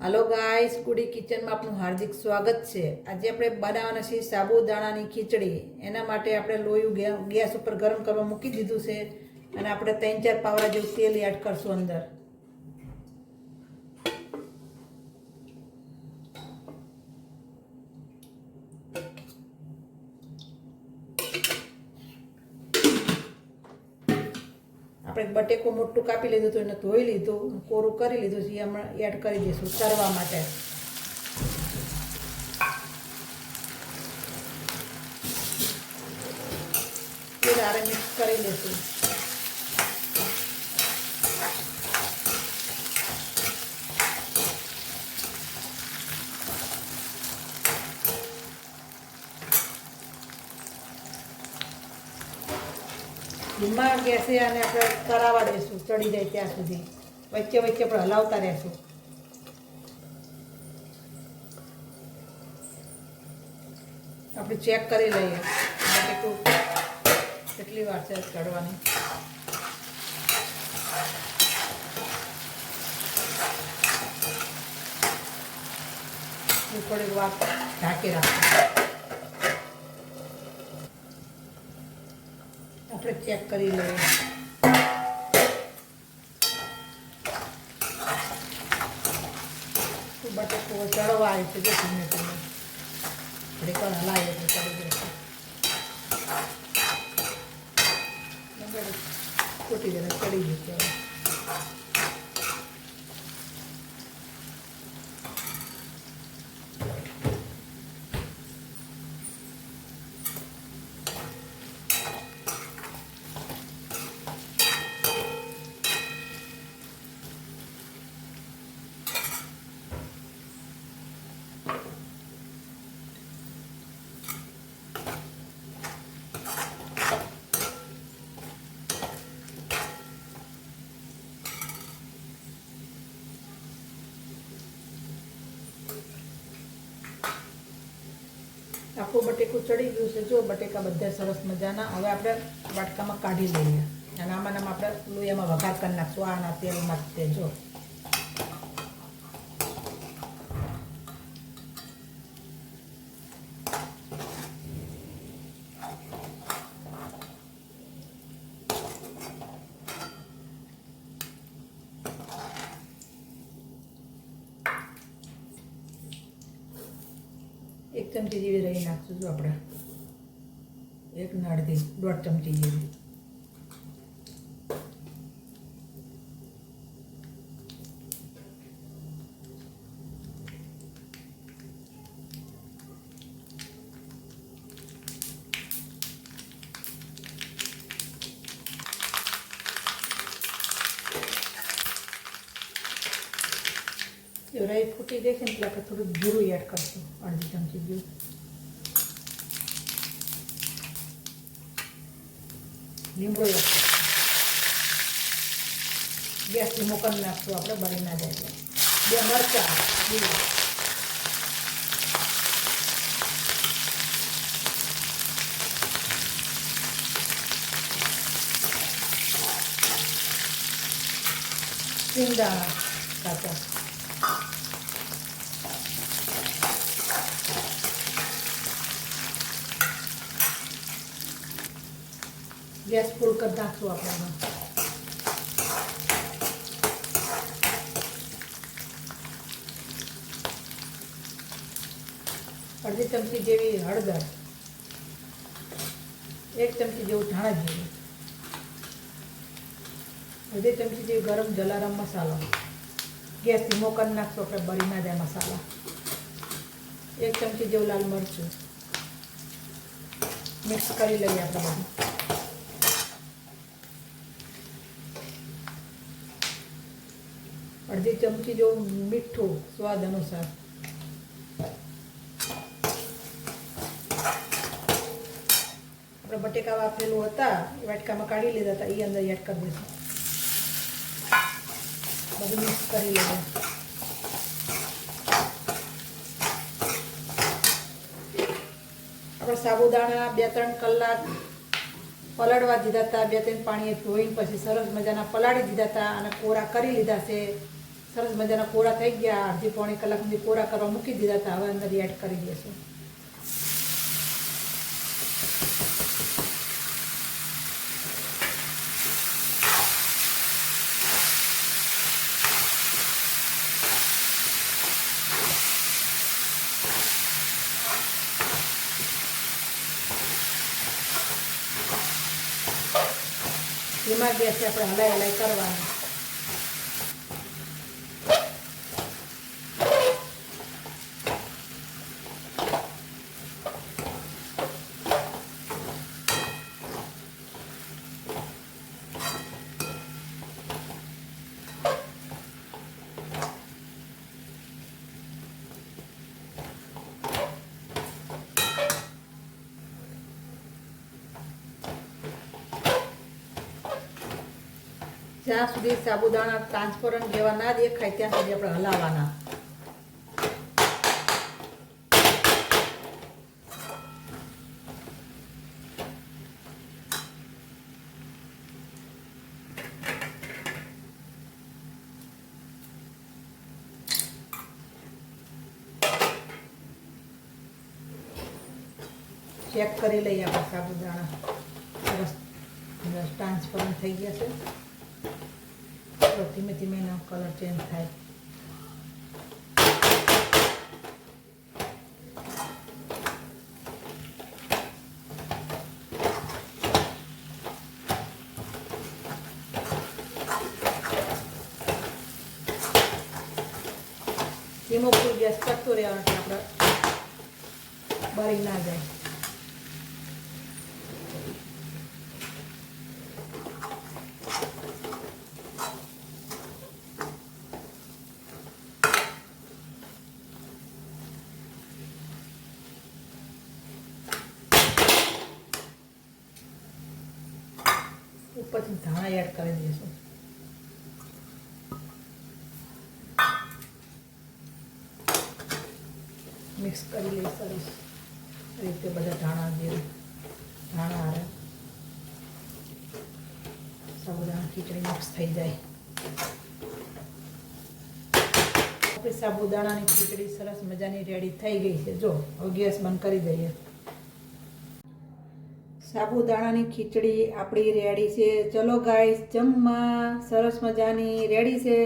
Hello guys, गुडी kitchen में आपનું હાર્દિક સ્વાગત છે। આજે આપણે બનાવવાના છે સાબુદાણાની ખીચડી। એના માટે આપણે લોયું ગેસ ઉપર ગરમ કરવા મૂકી દીધું છે અને આપણે 3-4 પાવડા જેવું તેલ એડ કરશું અંદર। આપણે બટેકો મોટું કાપી લીધું તો એને ધોઈ લીધું, કોરું કરી લીધું છે, એમાં એડ કરી દઈશું તળવા માટે। તેલ આરે મિક્સ કરી દઈશું। ધીમા ગેસે આને આપણે તળાવવા દઈશું, ચડી જાય ત્યાં સુધી। વચ્ચે વચ્ચે આપણે હલાવતા રહેશું। આપણે ચેક કરી લઈએ બટેકું કેટલી વાર છે ચડવાની। થોડીક વાર ઢાંકી રાખીએ। આપણે ચેક કરી લઈએ। બટેકું ચડવા આવે છે, જો ધીમે ધીમે થોડીક વાર હલાવીએ તો ચડી જશે। ખોટી જરા ચડી જશે। આખું બટેકું ચડી ગયું છે, જો બટેકા બધા સરસ મજાના। હવે આપણે વાટકામાં કાઢી લઈએ અને આમાં આપણે લોહીમાં વઘાર કરી નાખશું। આના તેલમાં તે જો एक चमची जेवी रही नाखशुं। जो આપણે 1 ને અડધી 1.5 ચમચી જેવી। રાઈ ફૂટી ગઈ છે એટલે આપણે થોડું જીરું એડ કરશું, 1/2 ચમચી જેવું। લીમડો એડ કરશું। ગેસ ધીમો કરી નાખશું આપણે, બળી ના જાય। 2 મરચાં લીલા, સિંગદાણા કાચા, ગેસ ફૂલ કરી નાખશું આપણે। 1/2 ચમચી જેવી હળદર, 1 ચમચી જેવું ધાણા જીરું, 1/2 ચમચી જેવી ગરમ જલારામ મસાલો। ગેસ ધીમો કરી નાખશું આપણે, બળી ના જાય મસાલા। 1 ચમચી જેવું લાલ મરચું, મિક્સ કરી લઈએ આપણે બધું। અડધી ચમચી જેવું મીઠું સ્વાદ અનુસાર। આપણે બટેકા વાપરેલું હતા એ વાટકામાં કાઢી લીધા હતા, એ અંદર એડ કરી દઈશું। બધું મિક્સ કરી લઈએ। આપણે સાબુદાણા 2-3 કલાક પલાળવા દીધા હતા, 2-3 પાણીએ ધોઈને પછી સરસ મજાના પલાળી દીધા હતા અને કોરા કરી લીધા છે। સરસ મજાના કોરા થઈ ગયા. અડધી પોણી કલાક સુધી કોરા કરવા મૂકી દીધા હતા. હવે અંદર એડ કરી દઈશું. ધીમા ગેસે આપણે હલાઈ કરવાનું. જ્યાં સુધી સાબુદાણા ટ્રાન્સપરન્ટ જેવા ના દેખાય ત્યાં સુધી આપણે હલાવવાના. ચેક કરી લઈએ આપણે સાબુદાણા સરસ ટ્રાન્સપરન્ટ થઈ ગયા છે. ધીમે ધીમે એનો કલર ચેન્જ થાય. ધીમો ફૂલ ગેસ કરતો રહેવાનો એટલે આપણે બળી ના જાય. ઉપરથી ધાણા એડ કરી દઈશું. મિક્સ કરી લઈ સરસ રીતે બધા ધાણા હારે સાબુદાણા ખીચડી મિક્સ થઈ જાય. આપણી સાબુદાણાની ખીચડી સરસ મજાની રેડી થઈ ગઈ છે. જો હવે ગેસ બંધ કરી દઈએ. સાબુદાણાની ખીચડી આપણી રેડી છે. ચલો ગાઈસ, જમવા. સરસ મજાની રેડી છે.